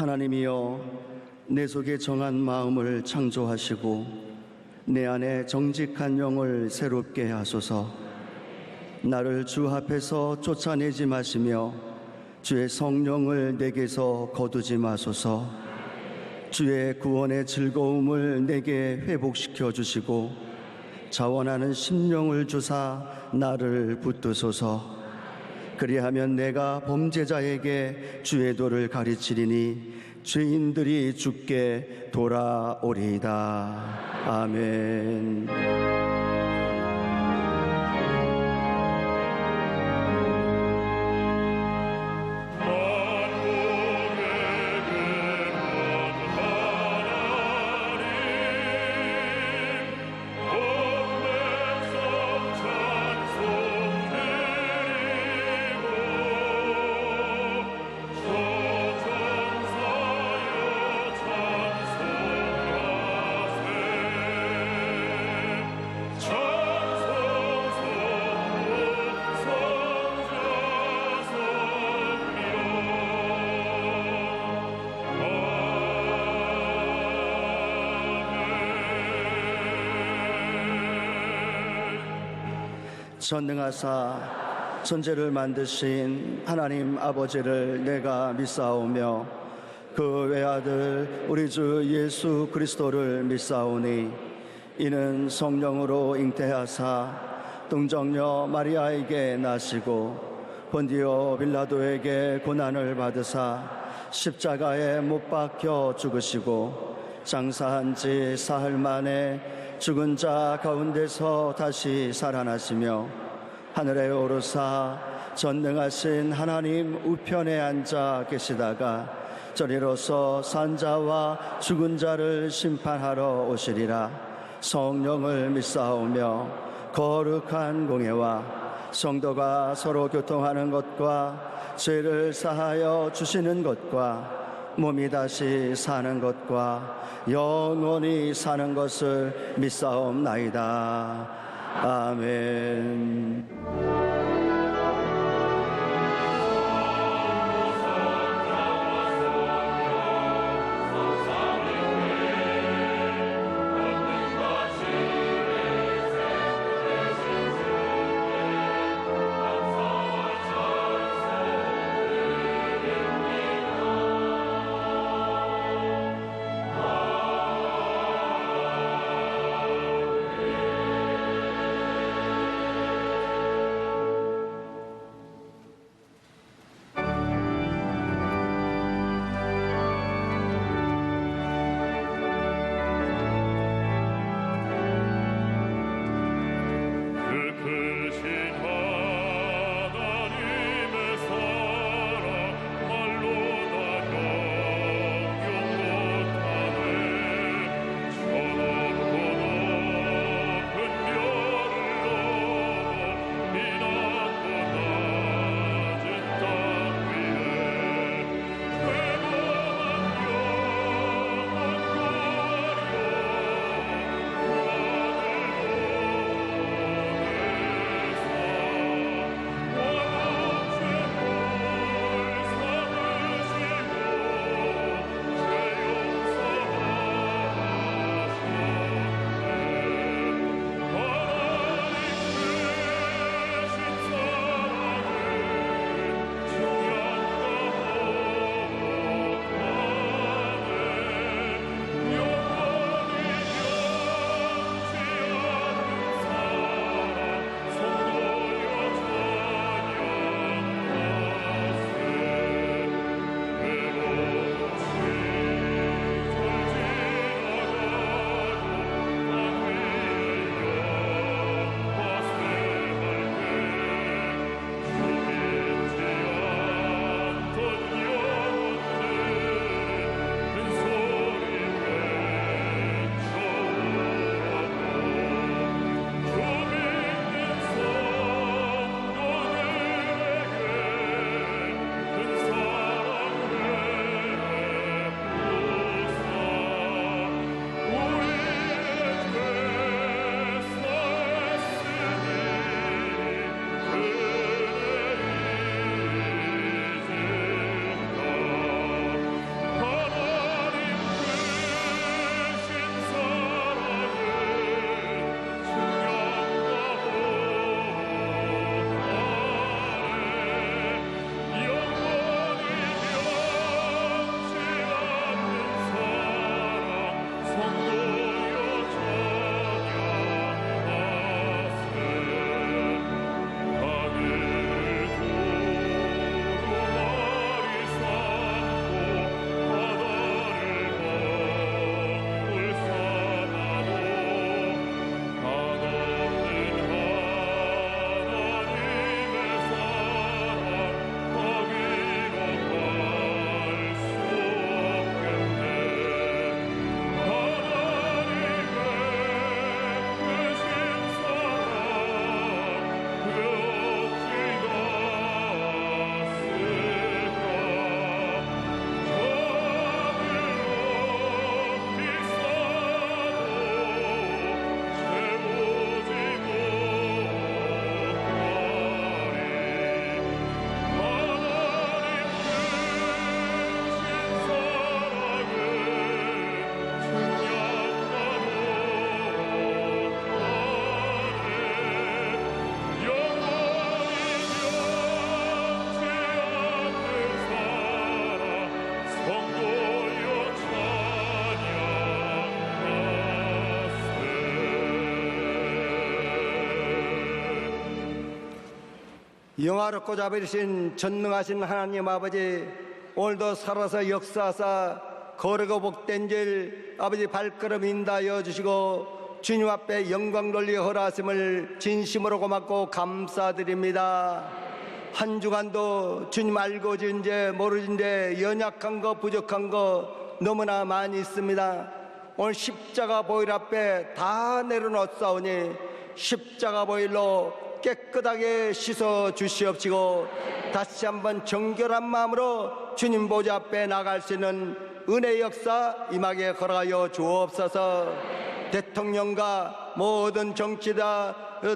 하나님이여, 내 속에 정한 마음을 창조하시고 내 안에 정직한 영을 새롭게 하소서. 나를 주 앞에서 쫓아내지 마시며 주의 성령을 내게서 거두지 마소서. 주의 구원의 즐거움을 내게 회복시켜 주시고 자원하는 심령을 주사 나를 붙드소서. 그리하면 내가 범죄자에게 주의 도를 가르치리니 죄인들이 주께 돌아오리이다. 아멘. 전능하사 천지를 만드신 하나님 아버지를 내가 믿사오며 그 외아들 우리 주 예수 그리스도를 믿사오니 이는 성령으로 잉태하사 동정녀 마리아에게 나시고 본디오 빌라도에게 고난을 받으사 십자가에 못 박혀 죽으시고 장사한 지 사흘 만에 죽은 자 가운데서 다시 살아나시며 하늘에 오르사 전능하신 하나님 우편에 앉아 계시다가 저리로서 산자와 죽은 자를 심판하러 오시리라. 성령을 믿사오며 거룩한 공예와 성도가 서로 교통하는 것과 죄를 사하여 주시는 것과 몸이 다시 사는 것과 영원히 사는 것을 믿사옵나이다. 아멘. 영화롭고 자비로우신 전능하신 하나님 아버지, 오늘도 살아서 역사하사 거룩하고 복된 길 아버지 발걸음 인도하여 주시고 주님 앞에 영광 돌리 허락하심을 진심으로 고맙고 감사드립니다. 한 주간도 주님 알고 지은 죄 모르진 죄 연약한 거 부족한 거 너무나 많이 있습니다. 오늘 십자가 보일 앞에 다 내려놓사오니 십자가 보일로 깨끗하게 씻어 주시옵시고 다시 한번 정결한 마음으로 주님 보좌 앞에 나갈 수 있는 은혜의 역사 임하게 허락하여 주옵소서. 대통령과 모든 정치자들에게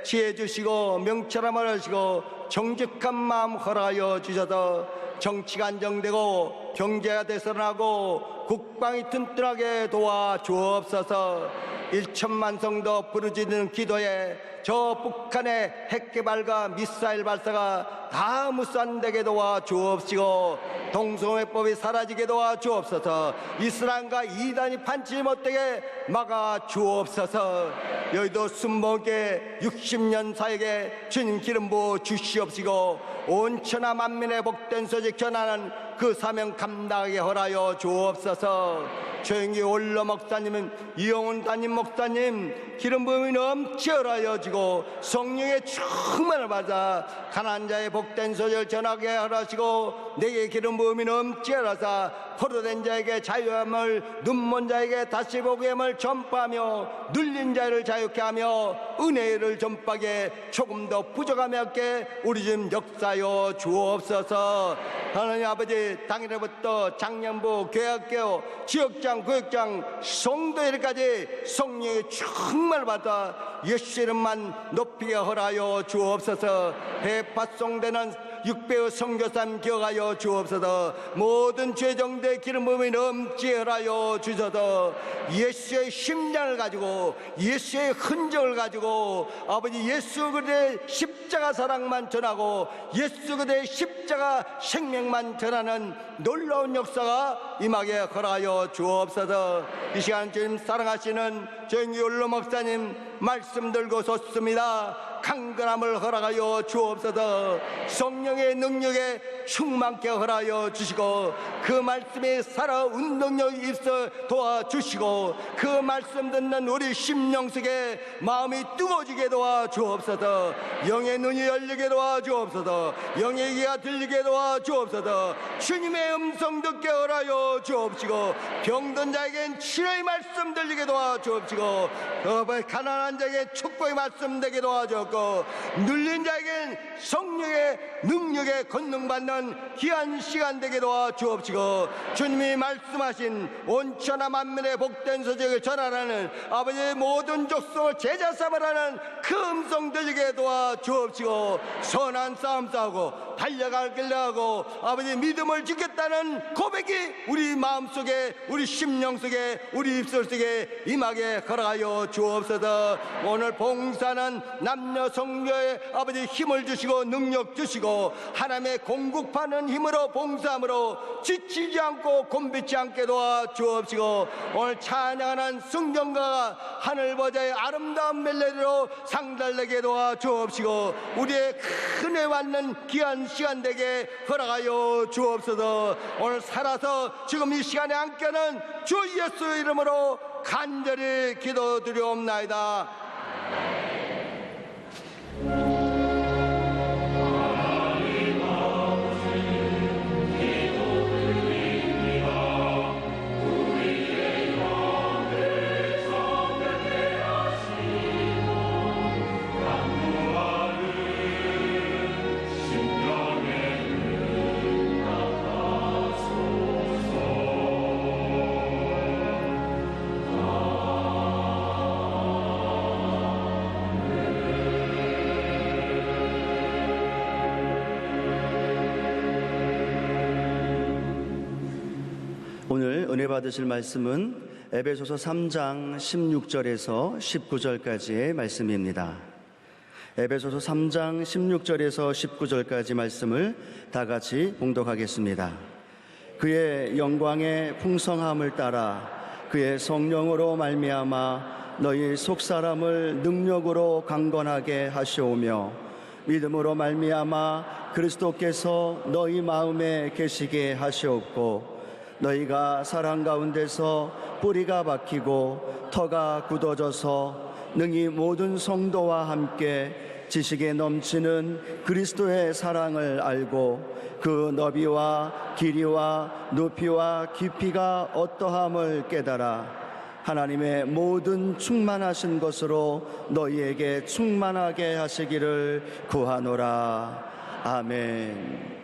지혜 주시고 명철함을 하시고 정직한 마음 허락하여 주셔서 정치가 안정되고 경제가 대선하고 국방이 튼튼하게 도와 주옵소서. 1천만 성도 부르짖는 기도에 저 북한의 핵개발과 미사일 발사가 다 무산되게 도와 주옵시고 동성애법이 사라지게 도와 주옵소서. 이슬람과 이단이 판치 못되게 막아 주옵소서. 여의도 순복의 60년 사역에 주님 기름 부어 주시옵시고 온 천하 만민의 복된 소식 전하는 그 사명 감당하게 허락하여 주옵소서. 조영기 올러 목사님은 이영훈 담임 목사님 기름 부음이 넘치 허락하여 주고 성령의 충만을 받아 가난한 자의 복된 소식을 전하게 하시고 내게 기름 부음이 넘치 허락하사 포로된 자에게 자유함을 눈먼 자에게 다시 보게 함을 전파하며 눌린 자를 자유케 하며 은혜를 전파하게 조금 더 부족함이 없게 우리 좀 역사하여 주옵소서. 하나님 아버지, 당일부터 장년부 교회학교 지역장 구역장 성도일까지 성령의 충만을 받아 예수 이름만 높이게 허락하여 주옵소서. 대파송되는 600의 선교사님 기억하여 주옵소서. 모든 죄정대 기름 부음이 넘치 허락하여 주셔서 예수의 심장을 가지고 예수의 흔적을 가지고 아버지 예수 그리스도의 십자가 사랑만 전하고 예수 그리스도의 십자가 생명만 전하는 놀라운 역사가 임하게 허락하여 주옵소서. 이 시간 주님 사랑하시는 정의 율로 목사님 말씀 들고 섰습니다. 강건함을 허락하여 주옵소서. 성령의 능력에 충만케 허락하여 주시고 그 말씀에 살아 운동력이 있어 도와주시고 그 말씀 듣는 우리 심령 속에 마음이 뜨거워지게 도와주옵소서. 영의 눈이 열리게 도와주옵소서. 영의 귀가 들리게 도와주옵소서. 주님의 음성 듣게 허락하여 주옵시고 병든 자에겐 치료의 말씀 들리게 도와주옵시고 가난한 자에게 축복의 말씀 되게 도와주옵고 눌린 자에겐 성령의 능력에 권능받는 귀한 시간 되게 도와주옵시고 주님이 말씀하신 온천하 만민의 복된 소식을 전하라는 아버지의 모든 족속을 제자 삼으라는 그 음성 들리게 도와주옵시고 선한 싸움 싸우고 달려갈 길을 하고 아버지 믿음을 지켰다는 고백이 우리 마음속에 우리 심령 속에 우리 입술 속에 임하게 허락하여 주옵소서. 오늘 봉사는 남녀 성녀의 아버지 힘을 주시고 능력 주시고 하나님의 공급하는 힘으로 봉사함으로 지치지 않고 곤비치 않게 도와주옵시고 오늘 찬양하는 성경가가 하늘보좌의 아름다운 멜로디로 상달되게 도와주옵시고 우리의 큰 애 받는 귀한 시간 되게 허락하여 주옵소서. 오늘 살아서 지금 이 시간에 함께하는 주 예수 이름으로 간절히 기도드리옵나이다. 오늘 은혜 받으실 말씀은 에베소서 3장 16절에서 19절까지의 말씀입니다. 에베소서 3장 16절에서 19절까지 말씀을 다 같이 봉독하겠습니다. 그의 영광의 풍성함을 따라 그의 성령으로 말미암아 너희 속사람을 능력으로 강건하게 하시오며 믿음으로 말미암아 그리스도께서 너희 마음에 계시게 하시옵고 너희가 사랑 가운데서 뿌리가 박히고 터가 굳어져서 능히 모든 성도와 함께 지식에 넘치는 그리스도의 사랑을 알고 그 너비와 길이와 높이와 깊이가 어떠함을 깨달아 하나님의 모든 충만하신 것으로 너희에게 충만하게 하시기를 구하노라. 아멘.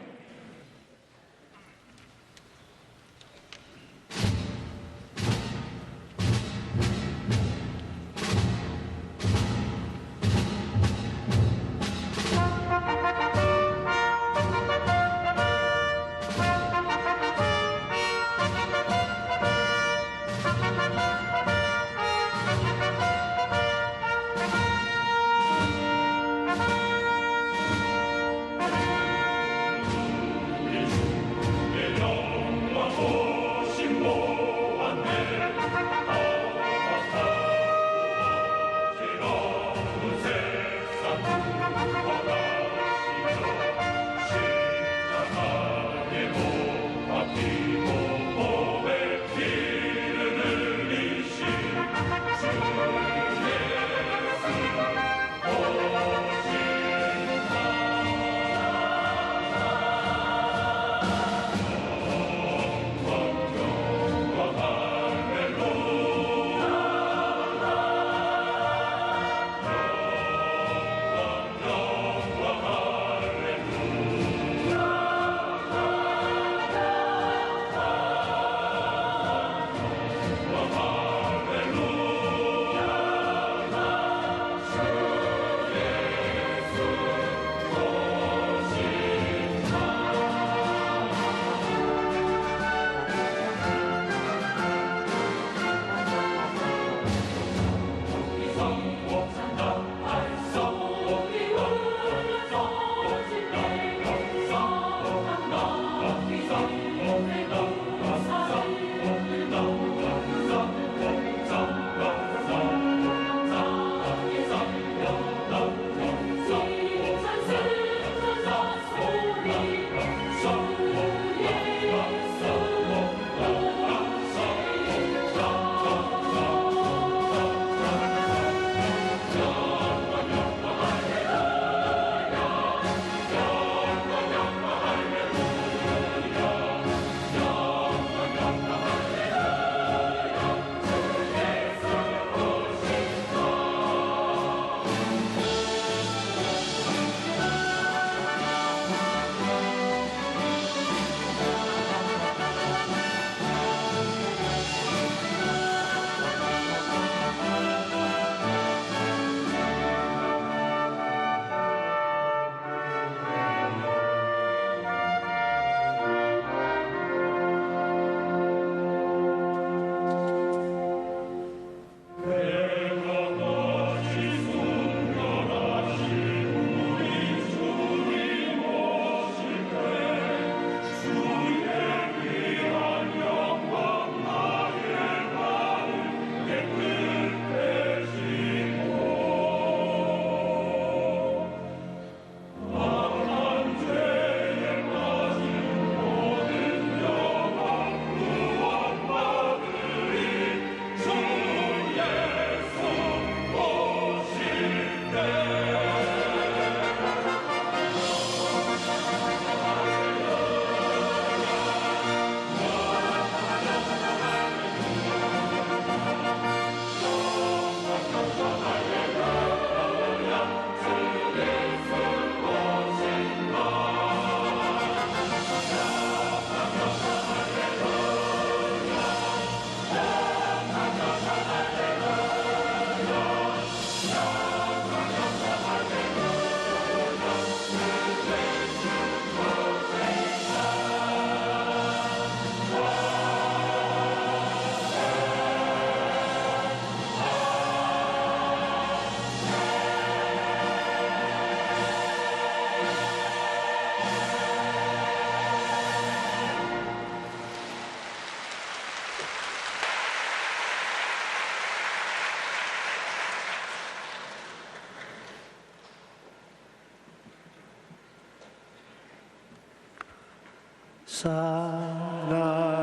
사랑하는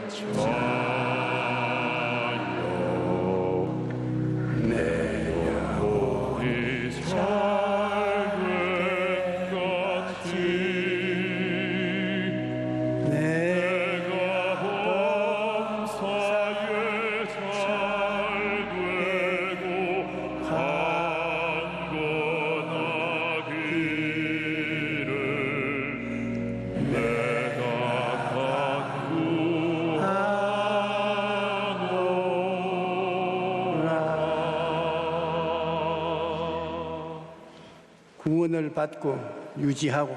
자여 내 영혼이 잘된 같이 내가 범사에 잘 되고 강건하기를 내가 간구하노라. 구원을 받고 유지하고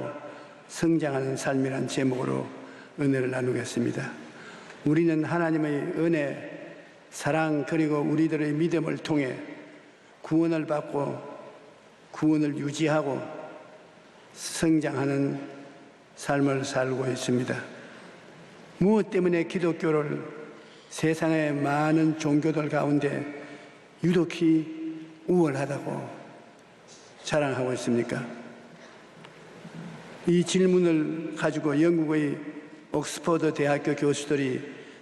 성장하는 삶이란 제목으로 은혜를 나누겠습니다. 우리는 하나님의 은혜, 사랑 그리고 우리들의 믿음을 통해 구원을 받고 구원을 유지하고 성장하는 삶을 살고 있습니다. 무엇 때문에 기독교를 세상의 많은 종교들 가운데 유독히 우월하다고 자랑하고 있습니까? 이 질문을 가지고 영국의 옥스퍼드 대학교 교수들이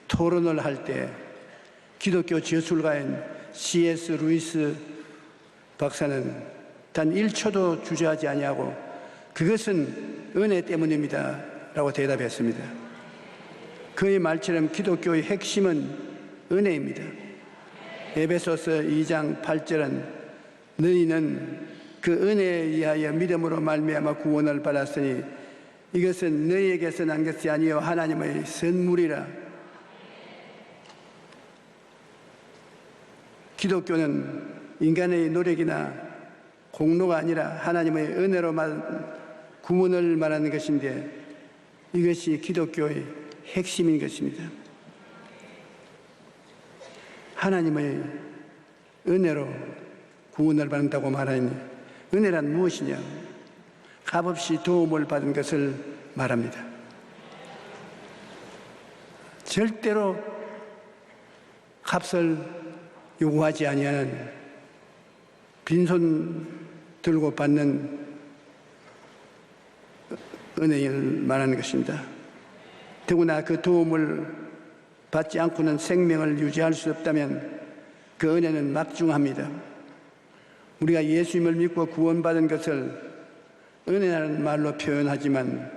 토론을 할 때 기독교 저술가인 C.S. 루이스 박사는 단 1초도 주저하지 아니하고 그것은 은혜 때문입니다 라고 대답했습니다. 그의 말처럼 기독교의 핵심은 은혜입니다. 에베소서 2장 8절은 너희는 그 은혜에 의하여 믿음으로 말미암아 구원을 받았으니 이것은 너희에게서 난 것이 아니요 하나님의 선물이라. 기독교는 인간의 노력이나 공로가 아니라 하나님의 은혜로만 구원을 말하는 것인데 이것이 기독교의 핵심인 것입니다. 하나님의 은혜로 구원을 받는다고 말하니 은혜란 무엇이냐? 값없이 도움을 받은 것을 말합니다. 절대로 값을 요구하지 아니하는 빈손 들고 받는 은혜를 말하는 것입니다. 더구나 그 도움을 받지 않고는 생명을 유지할 수 없다면 그 은혜는 막중합니다. 우리가 예수님을 믿고 구원받은 것을 은혜라는 말로 표현하지만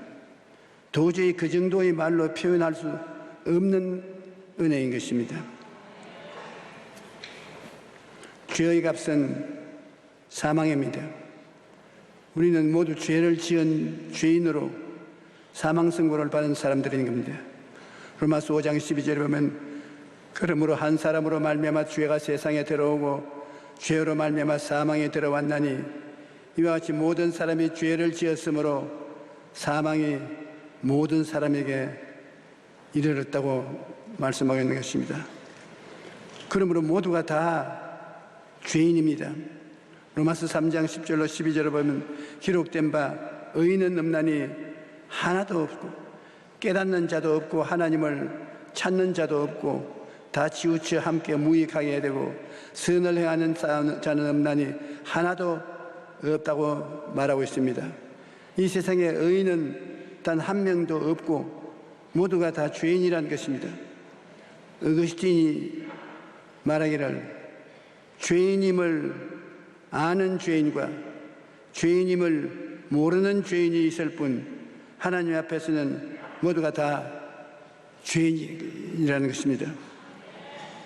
도저히 그 정도의 말로 표현할 수 없는 은혜인 것입니다. 죄의 값은 사망입니다. 우리는 모두 죄를 지은 죄인으로 사망 선고를 받은 사람들인 겁니다. 로마서 5장 12절에 보면 그러므로 한 사람으로 말미암아 죄가 세상에 들어오고 죄로 말미암아 사망에 들어왔나니 이와 같이 모든 사람이 죄를 지었으므로 사망이 모든 사람에게 이르렀다고 말씀하고 있는 것입니다. 그러므로 모두가 다 죄인입니다. 로마서 3장 10절로 12절을 보면 기록된 바 의인은 없나니 하나도 없고 깨닫는 자도 없고 하나님을 찾는 자도 없고 다 치우쳐 함께 무익하게 되고 선을 행하는 자는 없나니 하나도 없다고 말하고 있습니다. 이 세상에 의인은 단 한 명도 없고 모두가 다 죄인이라는 것입니다. 어거스틴이 말하기를 죄인임을 아는 죄인과 죄인임을 모르는 죄인이 있을 뿐 하나님 앞에서는 모두가 다 죄인이라는 것입니다.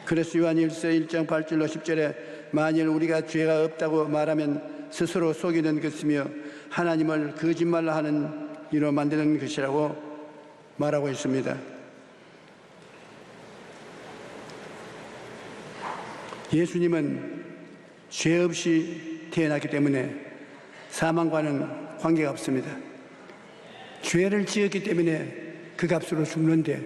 그래서 요한일서 1장 8절로 10절에 만일 우리가 죄가 없다고 말하면 스스로 속이는 것이며 하나님을 거짓말로 하는 이로 만드는 것이라고 말하고 있습니다. 예수님은 죄 없이 태어났기 때문에 사망과는 관계가 없습니다. 죄를 지었기 때문에 그 값으로 죽는데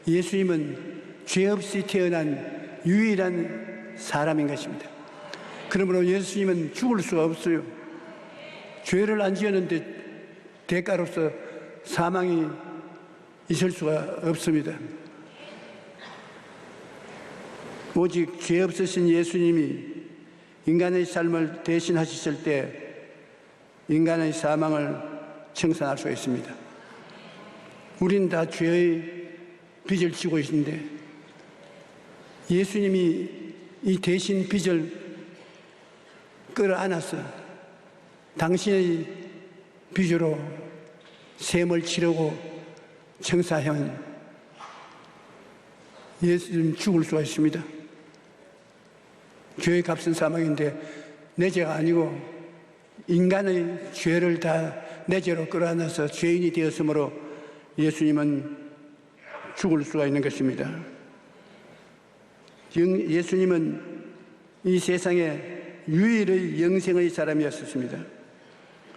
예수님은 죄 없이 태어난 유일한 사람인 것입니다. 그러므로 예수님은 죽을 수가 없어요. 죄를 안 지었는데 대가로서 사망이 있을 수가 없습니다. 오직 죄 없으신 예수님이 인간의 삶을 대신하셨을 때 인간의 사망을 청산할 수가 있습니다. 우리는 다 죄의 빚을 지고 있는데 예수님이 이 대신 빚을 끌어안아서 당신의 빚으로 셈을 치르고 청사하면 예수님 죽을 수가 있습니다. 죄의 값은 사망인데 내 죄가 아니고 인간의 죄를 다 내 죄로 끌어안아서 죄인이 되었으므로 예수님은 죽을 수가 있는 것입니다. 예수님은 이 세상에 유일의 영생의 사람이었습니다.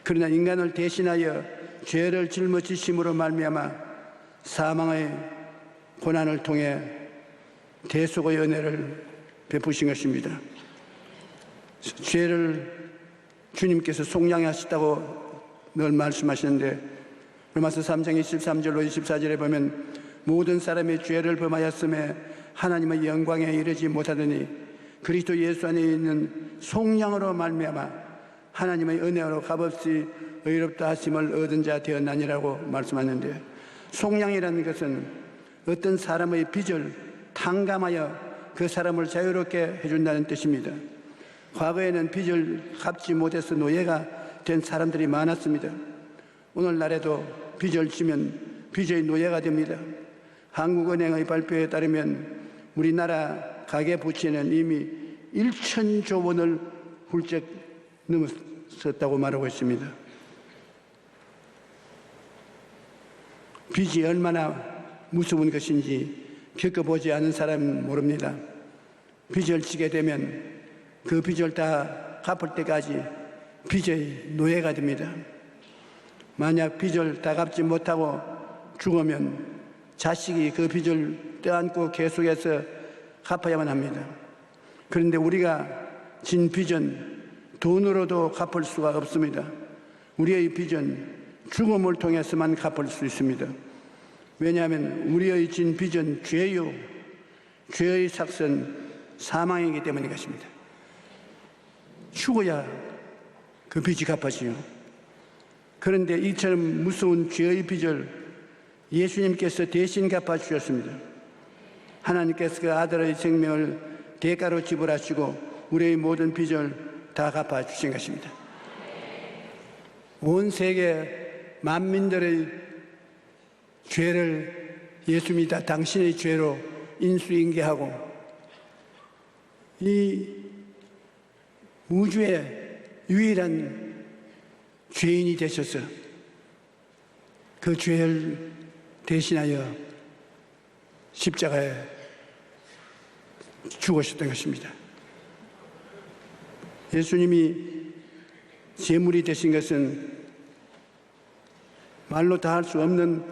그러나 인간을 대신하여 죄를 짊어지심으로 말미암아 사망의 고난을 통해 대속의 은혜를 베푸신 것입니다. 죄를 주님께서 속량하셨다고 늘 말씀하시는데 로마서 3장 23절로 24절에 보면 모든 사람의 죄를 범하였음에 하나님의 영광에 이르지 못하더니 그리스도 예수 안에 있는 속량으로 말미암아 하나님의 은혜로 값없이 의롭다 하심을 얻은 자 되었나니라고 말씀하는데, 속량이라는 것은 어떤 사람의 빚을 탕감하여 그 사람을 자유롭게 해준다는 뜻입니다. 과거에는 빚을 갚지 못해서 노예가 된 사람들이 많았습니다. 오늘날에도 빚을 지면 빚의 노예가 됩니다. 한국은행의 발표에 따르면 우리나라 가계부채는 이미 1,000조 원을 훌쩍 넘었다고 말하고 있습니다. 빚이 얼마나 무서운 것인지 겪어보지 않은 사람은 모릅니다. 빚을 지게 되면 그 빚을 다 갚을 때까지 빚의 노예가 됩니다. 만약 빚을 다 갚지 못하고 죽으면 자식이 그 빚을 떼안고 계속해서 갚아야만 합니다. 그런데 우리가 진 빚은 돈으로도 갚을 수가 없습니다. 우리의 빚은 죽음을 통해서만 갚을 수 있습니다. 왜냐하면 우리의 진 빚은 죄요, 죄의 삭은 사망이기 때문인 것입니다. 죽어야 그 빚이 갚아지요. 그런데 이처럼 무서운 죄의 빚을 예수님께서 대신 갚아주셨습니다. 하나님께서 그 아들의 생명을 대가로 지불하시고 우리의 모든 빚을 다 갚아주신 것입니다. 온 세계 만민들의 죄를 예수님이 다 당신의 죄로 인수인계하고 이 우주의 유일한 죄인이 되셔서 그 죄를 대신하여 십자가에 죽으셨던 것입니다. 예수님이 제물이 되신 것은 말로 다 할 수 없는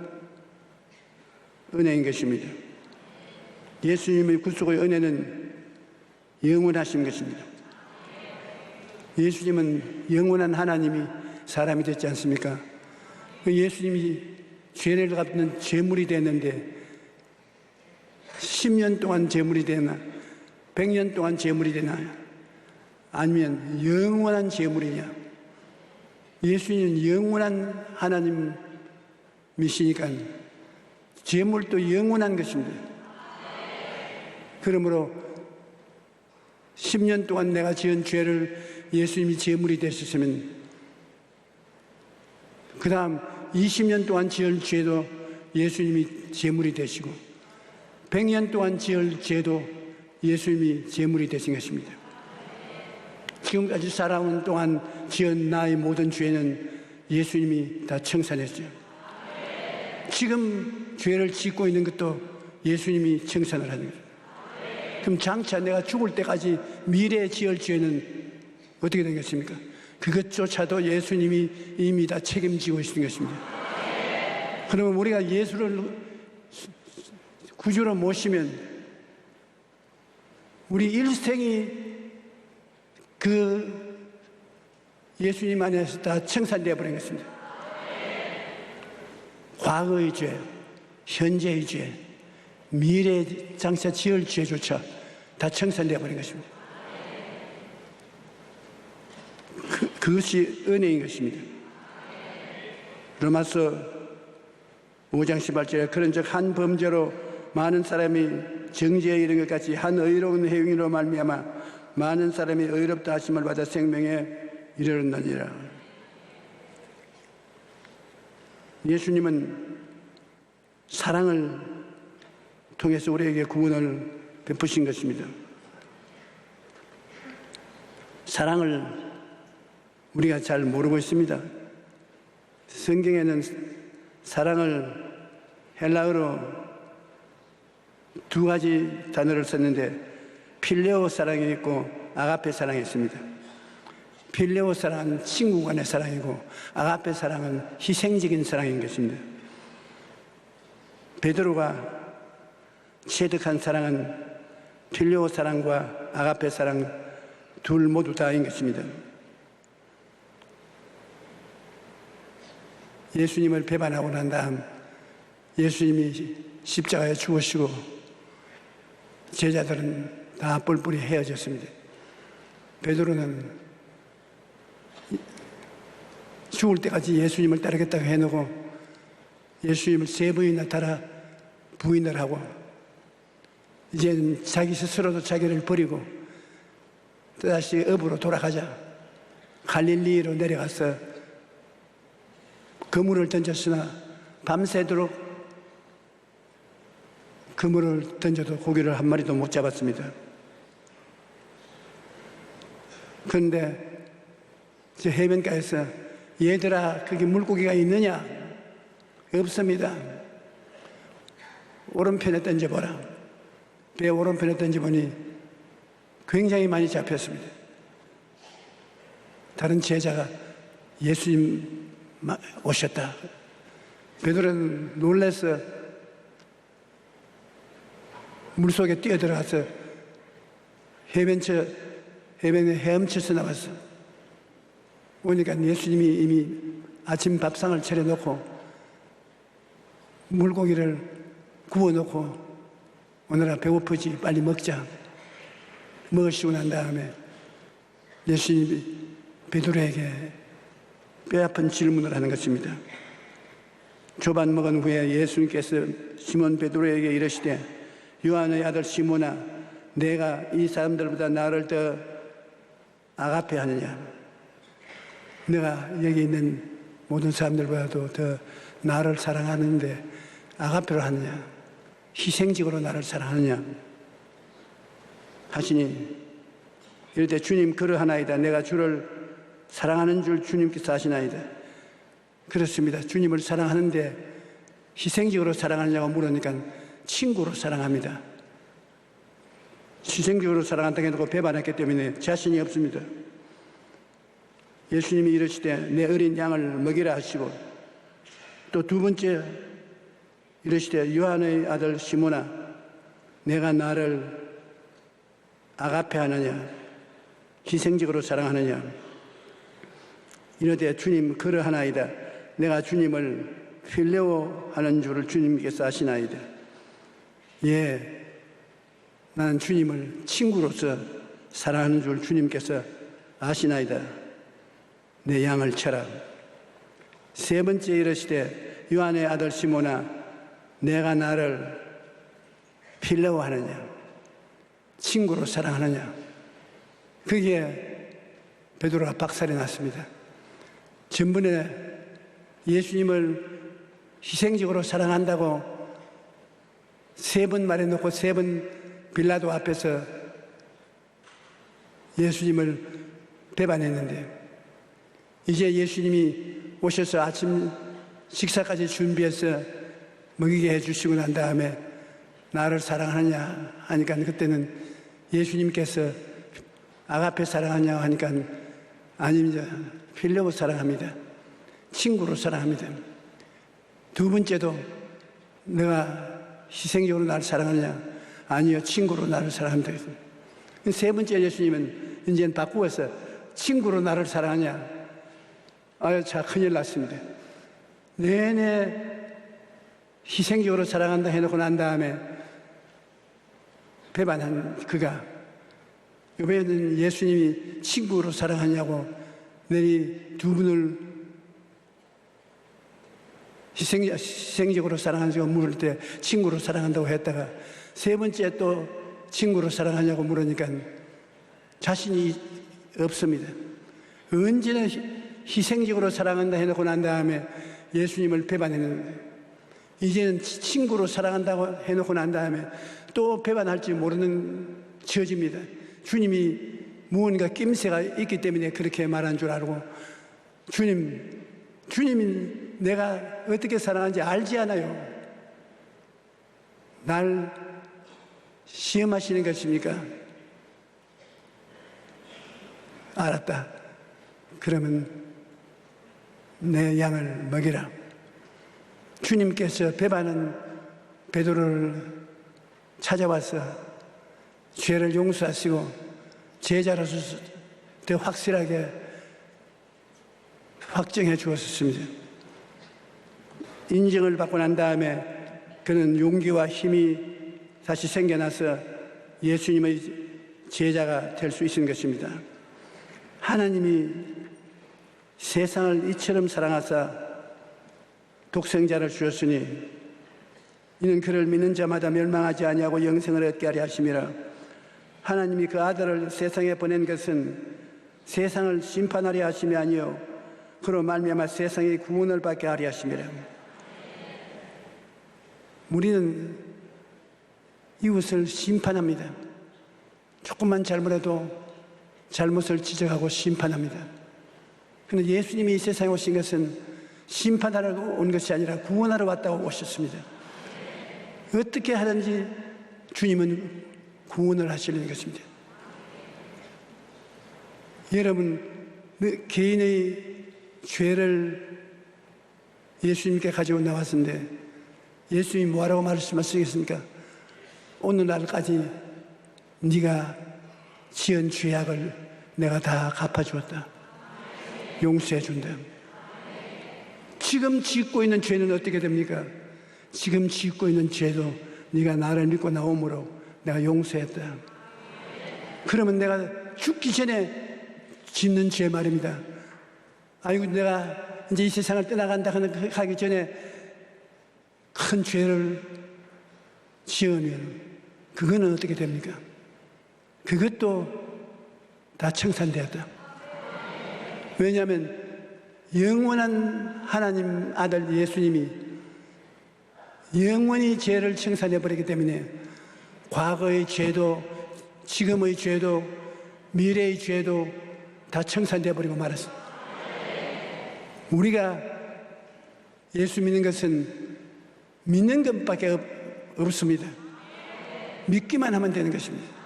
은혜인 것입니다. 예수님의 구속의 은혜는 영원하신 것입니다. 예수님은 영원한 하나님이 사람이 됐지 않습니까? 예수님이 죄를 갚는 제물이 됐는데 10년 동안 제물이 되나 100년 동안 제물이 되나 아니면 영원한 제물이냐? 예수님은 영원한 하나님이시니까 제물도 영원한 것입니다. 그러므로 10년 동안 내가 지은 죄를 예수님이 제물이 되셨으면 그 다음 20년 동안 지을 죄도 예수님이 제물이 되시고 100년 동안 지을 죄도 예수님이 제물이 되신 것입니다. 지금까지 살아온 동안 지은 나의 모든 죄는 예수님이 다 청산했죠. 지금 죄를 짓고 있는 것도 예수님이 청산을 하는 거예요. 그럼 장차 내가 죽을 때까지 미래에 지을 죄는 어떻게 되겠습니까? 그것조차도 예수님이 이미 다 책임지고 있는 것입니다. 그러면 우리가 예수를 구주로 모시면 우리 일생이 그 예수님 안에서 다 청산되어 버린 것입니다. 과거의 죄, 현재의 죄, 미래에 장차 지을 죄조차 다 청산되어 버린 것입니다. 그것이 은혜인 것입니다. 로마서 5장 18절에 그런즉 한 범죄로 많은 사람이 정죄에 이른 것 같이 한 의로운 행위로 말미암아 많은 사람이 의롭다 하심을 받아 생명에 이르렀느니라. 예수님은 사랑을 통해서 우리에게 구원을 베푸신 것입니다. 사랑을 우리가 잘 모르고 있습니다. 성경에는 사랑을 헬라어로 두 가지 단어를 썼는데 필레오 사랑이 있고 아가페 사랑이 있습니다. 필레오 사랑은 친구 간의 사랑이고 아가페 사랑은 희생적인 사랑인 것입니다. 베드로가 체득한 사랑은 필레오 사랑과 아가페 사랑 둘 모두 다인 것입니다. 예수님을 배반하고 난 다음 예수님이 십자가에 죽으시고 제자들은 다 뿔뿔이 헤어졌습니다. 베드로는 죽을 때까지 예수님을 따르겠다고 해놓고 예수님을 3번이나 따라 부인을 하고 이제는 자기 스스로도 자기를 버리고 또다시 업으로 돌아가자 갈릴리로 내려가서 그물을 던졌으나 밤새도록 그물을 던져도 고기를 한 마리도 못 잡았습니다. 그런데 저 해변가에서 얘들아 거기 물고기가 있느냐? 없습니다. 오른편에 던져보라. 배 오른편에 던져보니 굉장히 많이 잡혔습니다. 다른 제자가 예수님 오셨다. 베드로는 놀라서 물속에 뛰어들어가서 해변에 헤엄쳐서 나왔어. 오니까 예수님이 이미 아침 밥상을 차려놓고 물고기를 구워놓고 오늘아 배고프지 빨리 먹자. 먹으시고 난 다음에 예수님이 베드로에게 뼈아픈 질문을 하는 것입니다. 조반 먹은 후에 예수님께서 시몬 베드로에게 이르시되 요한의 아들 시몬아 내가 이 사람들보다 나를 더 아가페 하느냐? 내가 여기 있는 모든 사람들보다도 더 나를 사랑하는데 아가페로 하느냐? 희생적으로 나를 사랑하느냐? 하시니 이르되 주님 그러하나이다. 내가 주를 사랑하는 줄 주님께서 아시나이다. 그렇습니다. 주님을 사랑하는데 희생적으로 사랑하느냐고 물으니까 친구로 사랑합니다. 희생적으로 사랑한다고 해놓고 배반했기 때문에 자신이 없습니다. 예수님이 이르시되 내 어린 양을 먹이라 하시고 또 두 번째 이르시되 요한의 아들 시몬아 내가 나를 아가페 하느냐 희생적으로 사랑하느냐 이르되 주님 그러하나이다. 내가 주님을 필레오 하는 줄을 주님께서 아시나이다. 예, 나는 주님을 친구로서 사랑하는 줄 주님께서 아시나이다. 내 양을 쳐라. 세 번째 이르시되 요한의 아들 시몬아 내가 나를 필레오 하느냐 친구로 사랑하느냐. 그게 베드로가 박살이 났습니다. 전번에 예수님을 희생적으로 사랑한다고 3번 말해놓고 3번 빌라도 앞에서 예수님을 배반했는데 이제 예수님이 오셔서 아침 식사까지 준비해서 먹이게 해주시고 난 다음에 나를 사랑하느냐 하니까 그때는 예수님께서 아가페 사랑하냐 하니까 아닙니다. 필레오 사랑합니다. 친구로 사랑합니다. 두 번째도 내가 희생적으로 나를 사랑하느냐 아니요 친구로 나를 사랑합니다. 세 번째 예수님은 이제는 바꾸어서 친구로 나를 사랑하냐 아유 자 큰일 났습니다. 내내 희생적으로 사랑한다 해놓고 난 다음에 배반한 그가 이번에는 예수님이 친구로 사랑하냐고 내리 두 분을 희생적으로 사랑하냐고 물을 때 친구로 사랑한다고 했다가 세 번째 또 친구로 사랑하냐고 물으니까 자신이 없습니다. 언제나 희생적으로 사랑한다 해놓고 난 다음에 예수님을 배반했는데 이제는 친구로 사랑한다고 해놓고 난 다음에 또 배반할지 모르는 처지입니다. 주님이 무언가 낌새가 있기 때문에 그렇게 말한 줄 알고 주님이 내가 어떻게 사랑하는지 알지 않아요. 날 시험하시는 것입니까? 알았다. 그러면 내 양을 먹이라. 주님께서 배반한 베드로를 찾아와서 죄를 용서하시고 제자로서 더 확실하게 확정해 주었습니다. 인정을 받고 난 다음에 그는 용기와 힘이 다시 생겨나서 예수님의 제자가 될 수 있는 것입니다. 하나님이 세상을 이처럼 사랑하사 독생자를 주셨으니 이는 그를 믿는 자마다 멸망하지 아니하고 영생을 얻게 하려 하심이라. 하나님이 그 아들을 세상에 보낸 것은 세상을 심판하려 하심이 아니요 그로 말미암아 세상의 구원을 받게 하려 하심이라. 우리는 이웃을 심판합니다. 조금만 잘못해도 잘못을 지적하고 심판합니다. 그런데 예수님이 이 세상에 오신 것은 심판하러 온 것이 아니라 구원하러 왔다고 오셨습니다. 어떻게 하든지 주님은 구원을 하시는 것입니다. 여러분, 개인의 죄를 예수님께 가지고 나왔는데 예수님이 뭐라고 말씀하시겠습니까? 오늘날까지 네가 지은 죄악을 내가 다 갚아주었다. 용서해준다. 지금 짓고 있는 죄는 어떻게 됩니까? 지금 짓고 있는 죄도 네가 나를 믿고 나옴으로 내가 용서했다. 그러면 내가 죽기 전에 짓는 죄 말입니다. 아이고 내가 이제 이 세상을 떠나간다 하기 전에 큰 죄를 지으면 그거는 어떻게 됩니까? 그것도 다 청산되었다. 왜냐하면 영원한 하나님 아들 예수님이 영원히 죄를 청산해버리기 때문에 과거의 죄도 지금의 죄도 미래의 죄도 다 청산되어버리고 말았습니다. 우리가 예수 믿는 것은 믿는 것밖에 없습니다. 믿기만 하면 되는 것입니다.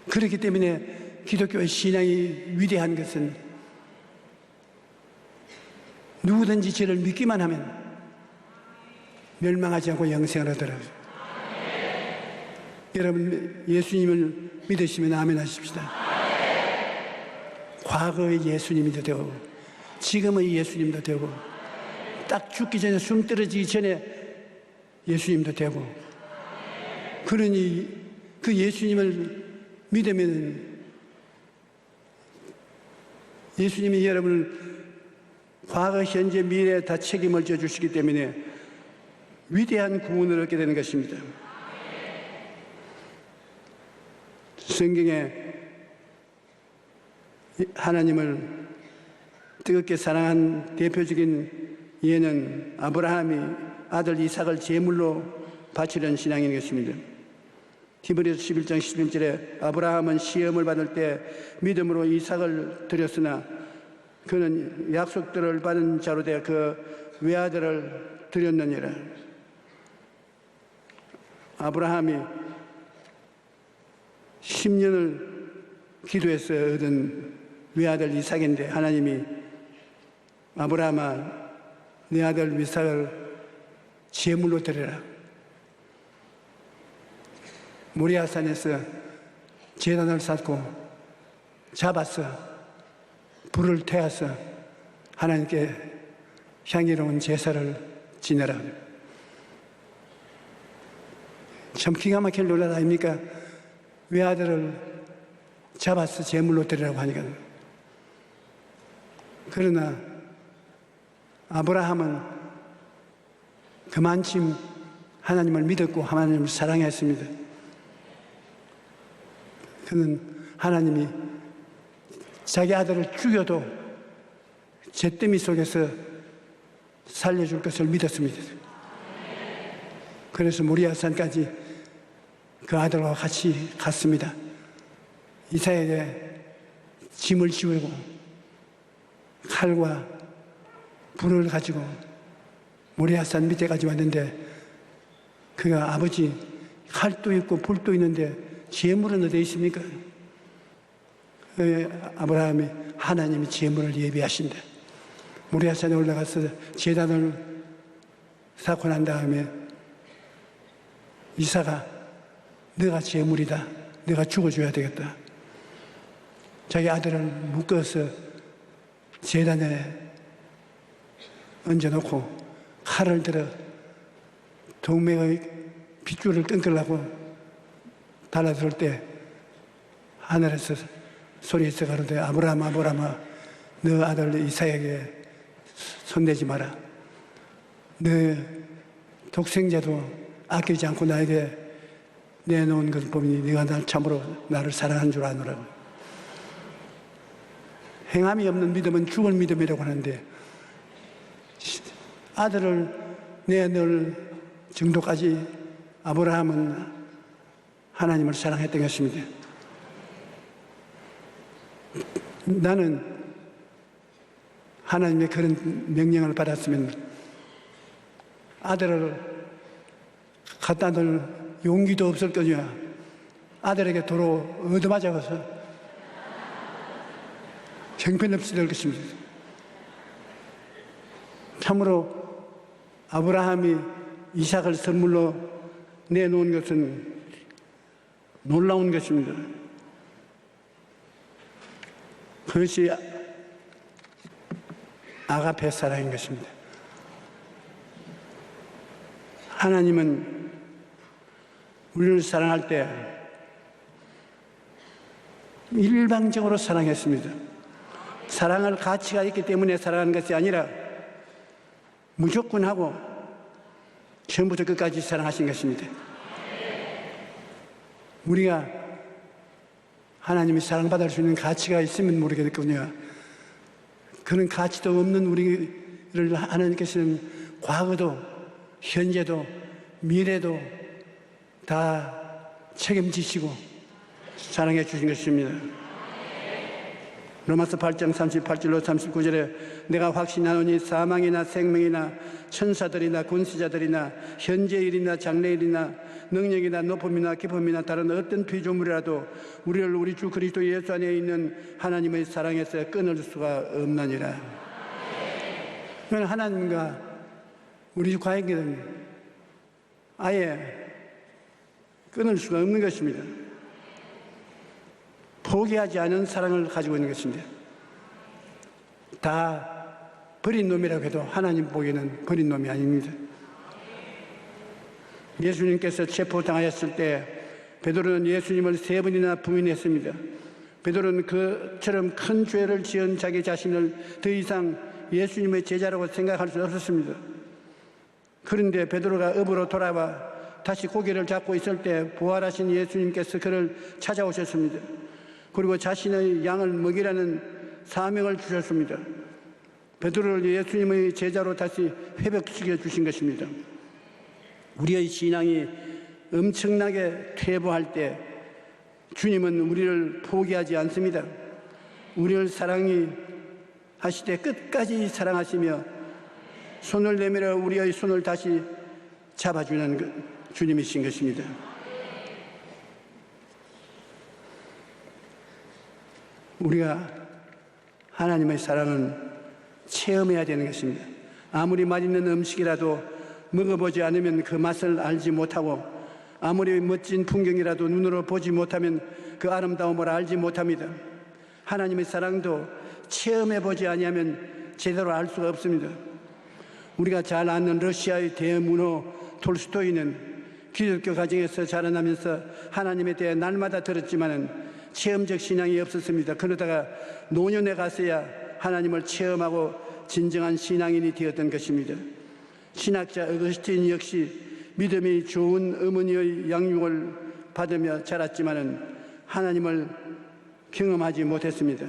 그렇기 때문에 기독교의 신앙이 위대한 것은 누구든지 저를 믿기만 하면 멸망하지 않고 영생을 얻으라고. 여러분 예수님을 믿으시면 아멘 하십시다. 과거의 예수님도 되고 지금의 예수님도 되고 딱 죽기 전에 숨 떨어지기 전에 예수님도 되고 그러니 그 예수님을 믿으면 예수님이 여러분을 과거, 현재, 미래에 다 책임을 져주시기 때문에 위대한 구원을 얻게 되는 것입니다. 성경에 하나님을 뜨겁게 사랑한 대표적인 예는 아브라함이 아들 이삭을 제물로 바치려는 신앙인 것입니다. 히브리서 11장 11절에 아브라함은 시험을 받을 때 믿음으로 이삭을 드렸으나 그는 약속들을 받은 자로 되어 그 외아들을 드렸느니라. 아브라함이 10년을 기도해서 얻은 외아들 이삭인데 하나님이 아브라함아 내 아들 이삭을 제물로 드려라. 모리아산에서 제단을 쌓고 잡아서 불을 태워서 하나님께 향기로운 제사를 지내라. 참 기가 막힐 논란 아닙니까? 외아들을 잡아서 제물로 드리라고 하니까. 그러나 아브라함은 그만큼 하나님을 믿었고 하나님을 사랑했습니다. 그는 하나님이 자기 아들을 죽여도 잿더미 속에서 살려줄 것을 믿었습니다. 그래서 모리아산까지 그 아들과 같이 갔습니다. 이삭에게 짐을 지우고 칼과 불을 가지고 모리아산 밑에까지 왔는데 그가 아버지 칼도 있고 불도 있는데 제물은 어디 있습니까? 아브라함이 하나님이 제물을 예비하신다. 모리아산에 올라가서 제단을 쌓고 난 다음에 이삭아 너가 제물이다. 내가 죽어줘야 되겠다. 자기 아들을 묶어서 제단에 얹어놓고 칼을 들어 동맥의 핏줄을 끊으려고 달라들 때 하늘에서 소리에서 가로되 아브라함 아브라함아 너 아들 이삭에게 손대지 마라. 너 독생자도 아끼지 않고 나에게 내놓은 것을 보니 네가 참으로 나를 사랑한 줄 아노라. 행함이 없는 믿음은 죽을 믿음이라고 하는데 아들을 내놓을 정도까지 아브라함은 하나님을 사랑했던 것입니다. 나는 하나님의 그런 명령을 받았으면 아들을 갖다 놓을 용기도 없을 거냐. 아들에게 도로 얻어맞아서 형편없이 될 것입니다. 참으로 아브라함이 이삭을 선물로 내놓은 것은 놀라운 것입니다. 그것이 아가페 사랑인 것입니다. 하나님은 우리를 사랑할 때 일방적으로 사랑했습니다. 사랑할 가치가 있기 때문에 사랑하는 것이 아니라 무조건 하고 처음부터 끝까지 사랑하신 것입니다. 우리가 하나님이 사랑받을 수 있는 가치가 있으면 모르겠거든요. 그런 가치도 없는 우리를 하나님께서는 과거도 현재도 미래도 다 책임지시고 사랑해 주신 것입니다. 로마서 8장 38절로 39절에 내가 확신하노니 사망이나 생명이나 천사들이나 군수자들이나 현재일이나 장래일이나 능력이나 높음이나 깊음이나 다른 어떤 피조물이라도 우리를 우리 주 그리스도 예수 안에 있는 하나님의 사랑에서 끊을 수가 없나니라. 그건 하나님과 우리 관계는 아예 끊을 수가 없는 것입니다. 포기하지 않은 사랑을 가지고 있는 것입니다. 다 버린 놈이라고 해도 하나님 보기에는 버린 놈이 아닙니다. 예수님께서 체포당하였을 때 베드로는 예수님을 3번이나 부인했습니다. 베드로는 그처럼 큰 죄를 지은 자기 자신을 더 이상 예수님의 제자라고 생각할 수 없었습니다. 그런데 베드로가 업으로 돌아와 다시 고개를 잡고 있을 때 부활하신 예수님께서 그를 찾아오셨습니다. 그리고 자신의 양을 먹이라는 사명을 주셨습니다. 베드로를 예수님의 제자로 다시 회복시켜 주신 것입니다. 우리의 신앙이 엄청나게 퇴보할 때 주님은 우리를 포기하지 않습니다. 우리를 사랑하시되 끝까지 사랑하시며 손을 내밀어 우리의 손을 다시 잡아주는 주님이신 것입니다. 우리가 하나님의 사랑은 체험해야 되는 것입니다. 아무리 맛있는 음식이라도 먹어보지 않으면 그 맛을 알지 못하고 아무리 멋진 풍경이라도 눈으로 보지 못하면 그 아름다움을 알지 못합니다. 하나님의 사랑도 체험해보지 아니하면 제대로 알 수가 없습니다. 우리가 잘 아는 러시아의 대문호 톨스토이는 기독교 가정에서 자라나면서 하나님에 대해 날마다 들었지만은 체험적 신앙이 없었습니다. 그러다가 노년에 가서야 하나님을 체험하고 진정한 신앙인이 되었던 것입니다. 신학자 어거스틴 역시 믿음이 좋은 어머니의 양육을 받으며 자랐지만은 하나님을 경험하지 못했습니다.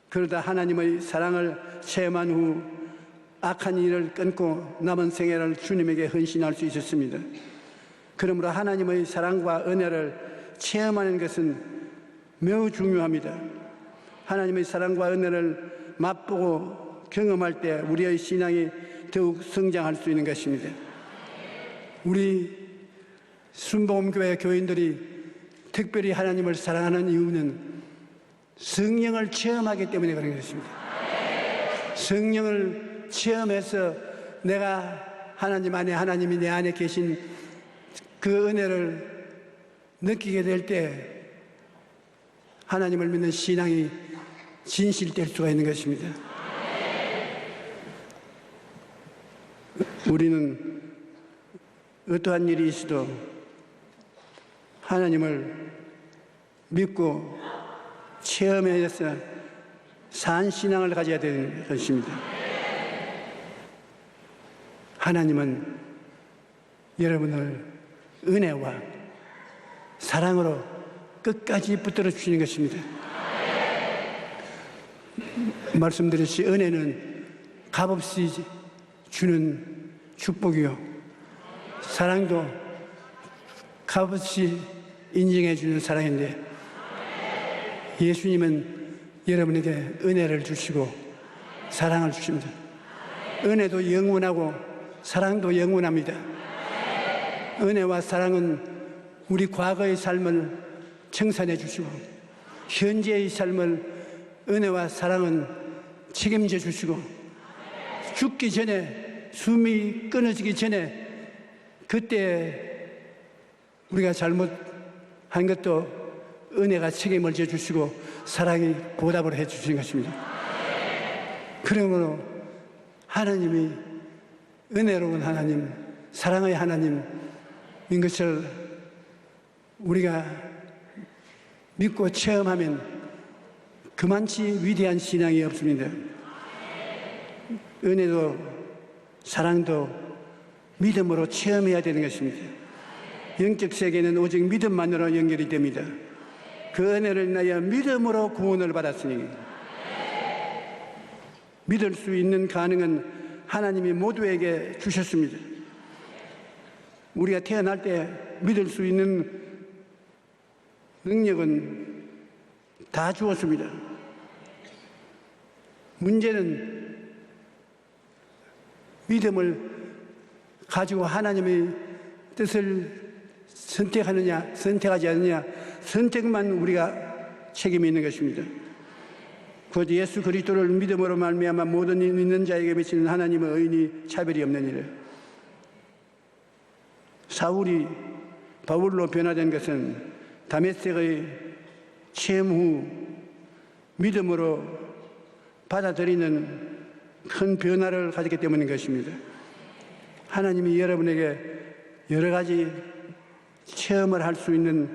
그러다 하나님의 사랑을 체험한 후 악한 일을 끊고 남은 생애를 주님에게 헌신할 수 있었습니다. 그러므로 하나님의 사랑과 은혜를 체험하는 것은 매우 중요합니다. 하나님의 사랑과 은혜를 맛보고 경험할 때 우리의 신앙이 더욱 성장할 수 있는 것입니다. 우리 순복음교회 교인들이 특별히 하나님을 사랑하는 이유는 성령을 체험하기 때문에 그런 것입니다. 성령을 체험해서 내가 하나님 안에, 하나님이 내 안에 계신 그 은혜를 느끼게 될 때 하나님을 믿는 신앙이 진실될 수가 있는 것입니다. 우리는 어떠한 일이 있어도 하나님을 믿고 체험해서 산 신앙을 가져야 되는 것입니다. 하나님은 여러분을 은혜와 사랑으로 끝까지 붙들어 주시는 것입니다. 말씀드렸듯이 은혜는 값없이 주는 축복이요, 사랑도 값없이 인정해 주는 사랑인데, 예수님은 여러분에게 은혜를 주시고 사랑을 주십니다. 은혜도 영원하고 사랑도 영원합니다. 은혜와 사랑은 우리 과거의 삶을 청산해 주시고 현재의 삶을 은혜와 사랑은 책임져 주시고 죽기 전에, 숨이 끊어지기 전에 그때 우리가 잘못한 것도 은혜가 책임을 져 주시고 사랑이 보답을 해 주시는 것입니다. 그러므로 하나님이 은혜로운 하나님, 사랑의 하나님인 것을 우리가 믿고 체험하면 그만치 위대한 신앙이 없습니다. 은혜도 사랑도 믿음으로 체험해야 되는 것입니다. 영적 세계는 오직 믿음만으로 연결이 됩니다. 그 은혜를 인하여 믿음으로 구원을 받았으니, 믿을 수 있는 가능은 하나님이 모두에게 주셨습니다. 우리가 태어날 때 믿을 수 있는 능력은 다 주었습니다. 문제는 믿음을 가지고 하나님의 뜻을 선택하느냐, 선택하지 않느냐, 선택만 우리가 책임이 있는 것입니다. 곧 예수 그리스도를 믿음으로 말미암아 모든 믿는 자에게 미치는 하나님의 의인이 차별이 없는 일. 사울이 바울로 변화된 것은 다메섹의 체험 후 믿음으로 받아들이는 큰 변화를 가졌기 때문인 것입니다. 하나님이 여러분에게 여러 가지 체험을 할 수 있는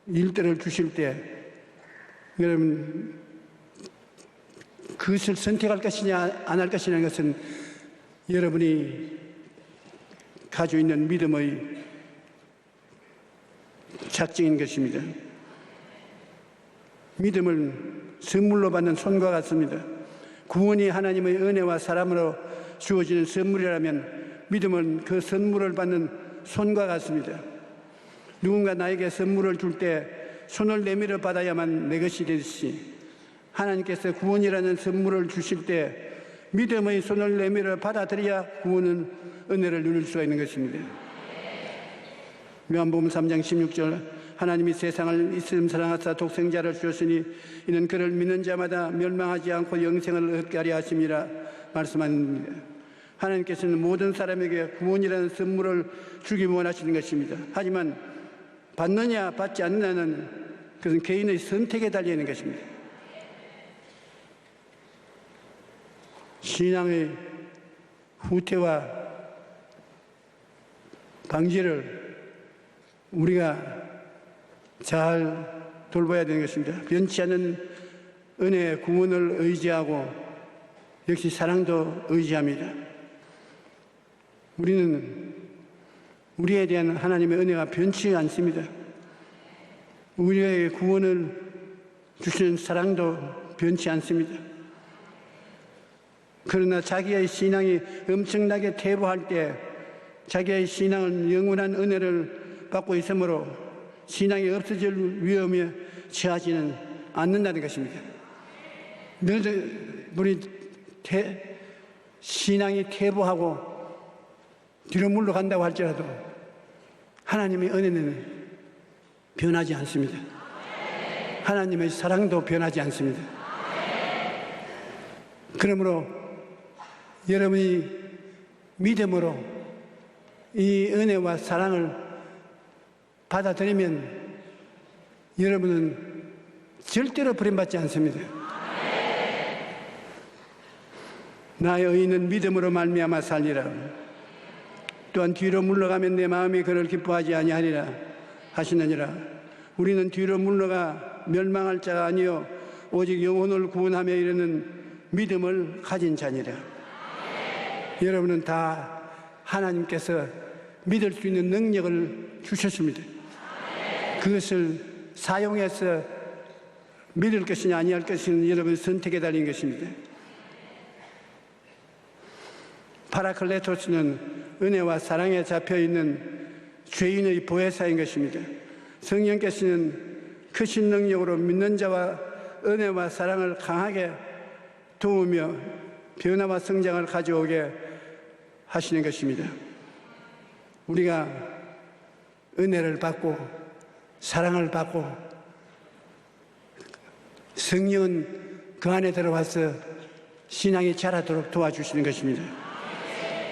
일들을 주실 때 여러분 그것을 선택할 것이냐 안 할 것이냐는 것은 여러분이 가지고 있는 믿음의 작정인 것입니다. 믿음은 선물로 받는 손과 같습니다. 구원이 하나님의 은혜와 사랑으로 주어지는 선물이라면 믿음은 그 선물을 받는 손과 같습니다. 누군가 나에게 선물을 줄 때 손을 내밀어 받아야만 내 것이 되듯이 하나님께서 구원이라는 선물을 주실 때 믿음의 손을 내밀어 받아들여야 구원은 은혜를 누릴 수가 있는 것입니다. 요한복음 3장 16절 하나님이 세상을 이처럼 사랑하사 독생자를 주셨으니 이는 그를 믿는 자마다 멸망하지 않고 영생을 얻게 하려 하심이라 말씀합니다. 하나님께서는 모든 사람에게 구원이라는 선물을 주기 원하시는 것입니다. 하지만 받느냐 받지 않느냐는 그것은 개인의 선택에 달려있는 것입니다. 신앙의 후퇴와 방지를 우리가 잘 돌봐야 되는 것입니다. 변치 않는 은혜의 구원을 의지하고 역시 사랑도 의지합니다. 우리는 우리에 대한 하나님의 은혜가 변치 않습니다. 우리에게 구원을 주시는 사랑도 변치 않습니다. 그러나 자기의 신앙이 엄청나게 퇴보할 때 자기의 신앙은 영원한 은혜를 받고 있으므로 신앙이 없어질 위험에 처하지는 않는다는 것입니다. 늘 우리 신앙이 퇴보하고 뒤로 물러간다고 할지라도 하나님의 은혜는 변하지 않습니다. 하나님의 사랑도 변하지 않습니다. 그러므로 여러분이 믿음으로 이 은혜와 사랑을 받아들이면 여러분은 절대로 버림받지 않습니다. 나의 의인은 믿음으로 말미암아 살리라. 또한 뒤로 물러가면 내 마음이 그를 기뻐하지 아니하리라 하시느니라. 우리는 뒤로 물러가 멸망할 자가 아니요 오직 영혼을 구원하며 이르는 믿음을 가진 자니라. 여러분은 다 하나님께서 믿을 수 있는 능력을 주셨습니다. 그것을 사용해서 믿을 것이냐 아니할 것이냐 여러분 선택에 달린 것입니다. 파라클레토스는 은혜와 사랑에 잡혀있는 죄인의 보혜사인 것입니다. 성령께서는 크신 능력으로 믿는 자와 은혜와 사랑을 강하게 도우며 변화와 성장을 가져오게 하시는 것입니다. 우리가 은혜를 받고 사랑을 받고 성령은 그 안에 들어와서 신앙이 자라도록 도와주시는 것입니다.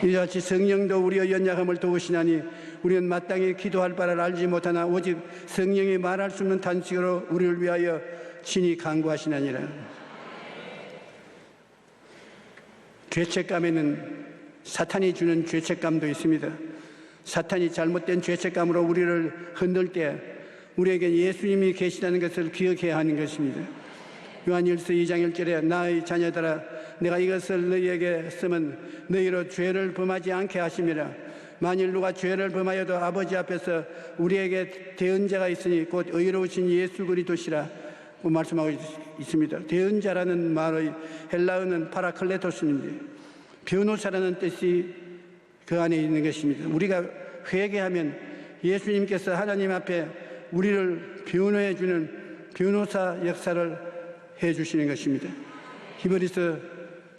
이와 같이 성령도 우리의 연약함을 도우시나니 우리는 마땅히 기도할 바를 알지 못하나 오직 성령이 말할 수 없는 탄식으로 우리를 위하여 친히 간구하시나니라. 죄책감에는 사탄이 주는 죄책감도 있습니다. 사탄이 잘못된 죄책감으로 우리를 흔들 때 우리에게 예수님이 계시다는 것을 기억해야 하는 것입니다. 요한일서 2장 1절에 나의 자녀들아 내가 이것을 너희에게 쓰면 너희로 죄를 범하지 않게 하심이라. 만일 누가 죄를 범하여도 아버지 앞에서 우리에게 대언자가 있으니 곧 의로우신 예수 그리스도시라 고 말씀하고 있습니다. 대언자라는 말의 헬라어는 파라클레토스인데 변호사라는 뜻이 그 안에 있는 것입니다. 우리가 회개하면 예수님께서 하나님 앞에 우리를 변호해 주는 변호사 역사를 해 주시는 것입니다. 히브리서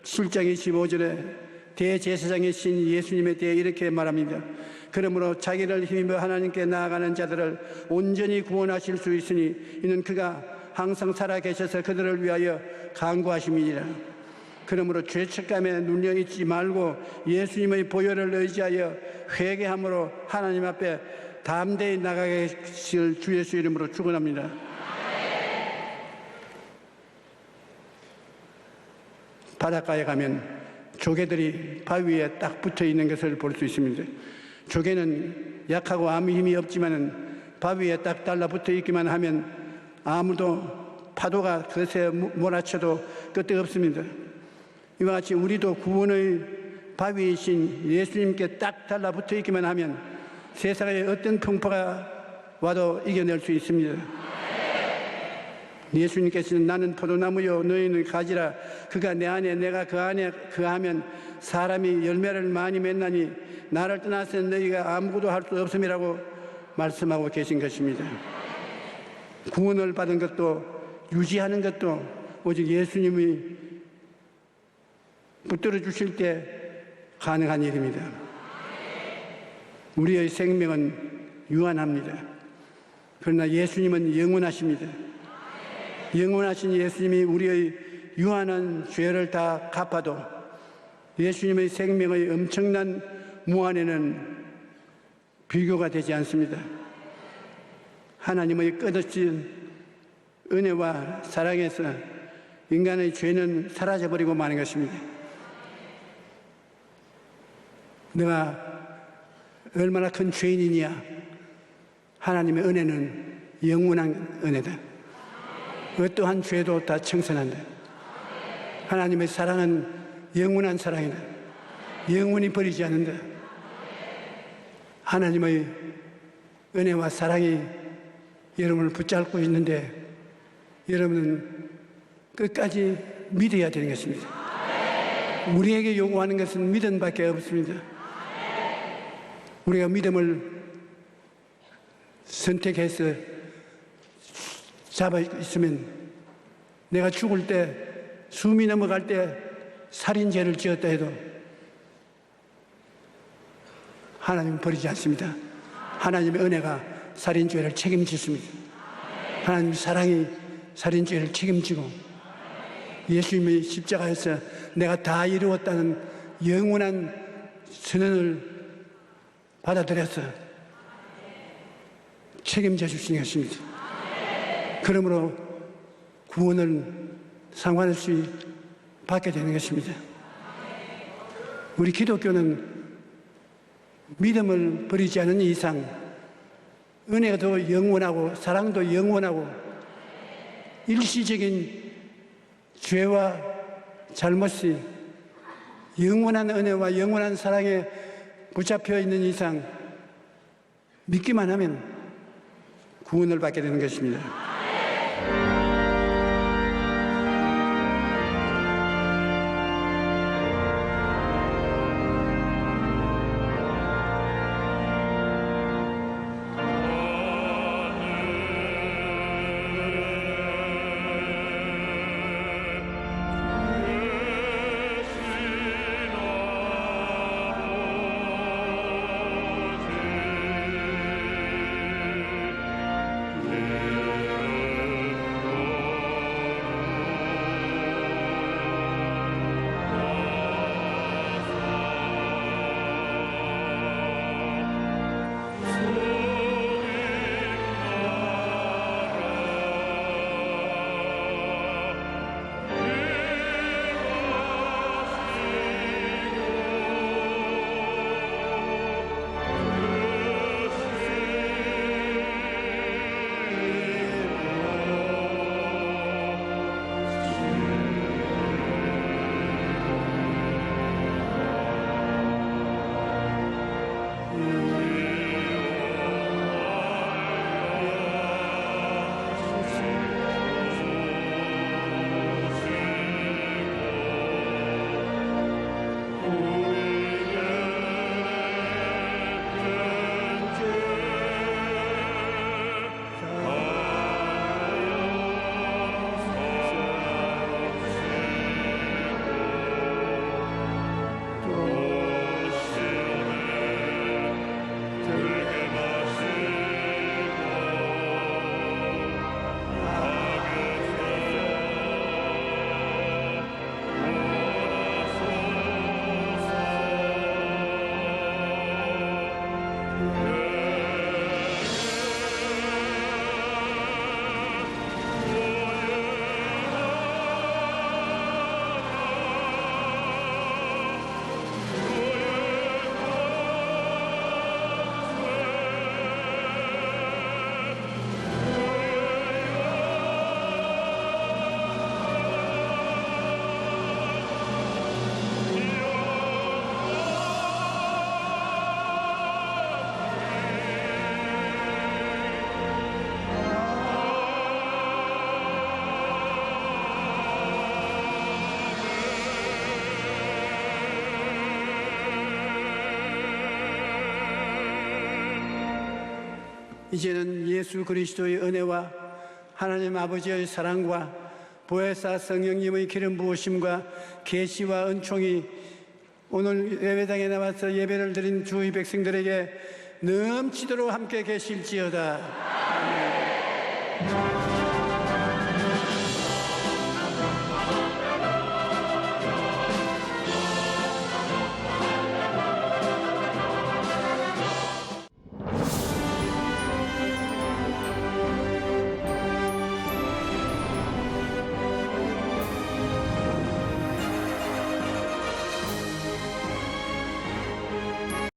7장 25절에 대제사장이신 예수님에 대해 이렇게 말합니다. 그러므로 자기를 힘입어 하나님께 나아가는 자들을 온전히 구원하실 수 있으니 이는 그가 항상 살아계셔서 그들을 위하여 간구하심이니라. 그러므로 죄책감에 눌려 있지 말고 예수님의 보혈을 의지하여 회개함으로 하나님 앞에 담대히 나가게 하실 주 예수 이름으로 축원합니다. 바닷가에 가면 조개들이 바위 위에 딱 붙어 있는 것을 볼 수 있습니다. 조개는 약하고 아무 힘이 없지만 바위 위에 딱 달라붙어 있기만 하면 아무도 파도가 그것에 몰아쳐도 끄떡 없습니다. 이와 같이 우리도 구원의 바위이신 예수님께 딱 달라붙어 있기만 하면 세상에 어떤 풍파가 와도 이겨낼 수 있습니다. 예수님께서는 나는 포도나무요 너희는 가지라. 그가 내 안에 내가 그 안에 그하면 사람이 열매를 많이 맺나니 나를 떠나서 너희가 아무것도 할 수 없음이라고 말씀하고 계신 것입니다. 구원을 받은 것도 유지하는 것도 오직 예수님이 붙들어 주실 때 가능한 일입니다. 우리의 생명은 유한합니다. 그러나 예수님은 영원하십니다. 영원하신 예수님이 우리의 유한한 죄를 다 갚아도 예수님의 생명의 엄청난 무한에는 비교가 되지 않습니다. 하나님의 끝없이 은혜와 사랑에서 인간의 죄는 사라져버리고 마는 것입니다. 내가 얼마나 큰 죄인이냐? 하나님의 은혜는 영원한 은혜다. 어떠한 죄도 다 청산한다. 하나님의 사랑은 영원한 사랑이다. 영원히 버리지 않는다. 하나님의 은혜와 사랑이 여러분을 붙잡고 있는데 여러분은 끝까지 믿어야 되는 것입니다. 우리에게 요구하는 것은 믿음밖에 없습니다. 우리가 믿음을 선택해서 잡아 있으면 내가 죽을 때 숨이 넘어갈 때 살인죄를 지었다 해도 하나님은 버리지 않습니다. 하나님의 은혜가 살인죄를 책임지십니다. 하나님의 사랑이 살인죄를 책임지고 예수님의 십자가에서 내가 다 이루었다는 영원한 선언을 받아들여서 책임져 주시는 것입니다. 그러므로 구원을 상관없이 받게 되는 것입니다. 우리 기독교는 믿음을 버리지 않는 이상 은혜도 영원하고 사랑도 영원하고 일시적인 죄와 잘못이 영원한 은혜와 영원한 사랑에 붙잡혀 있는 이상 믿기만 하면 구원을 받게 되는 것입니다. 이제는 예수 그리스도의 은혜와 하나님 아버지의 사랑과 보혜사 성령님의 기름 부으심과 계시와 은총이 오늘 예배당에 나와서 예배를 드린 주의 백성들에게 넘치도록 함께 계실지어다. 아멘.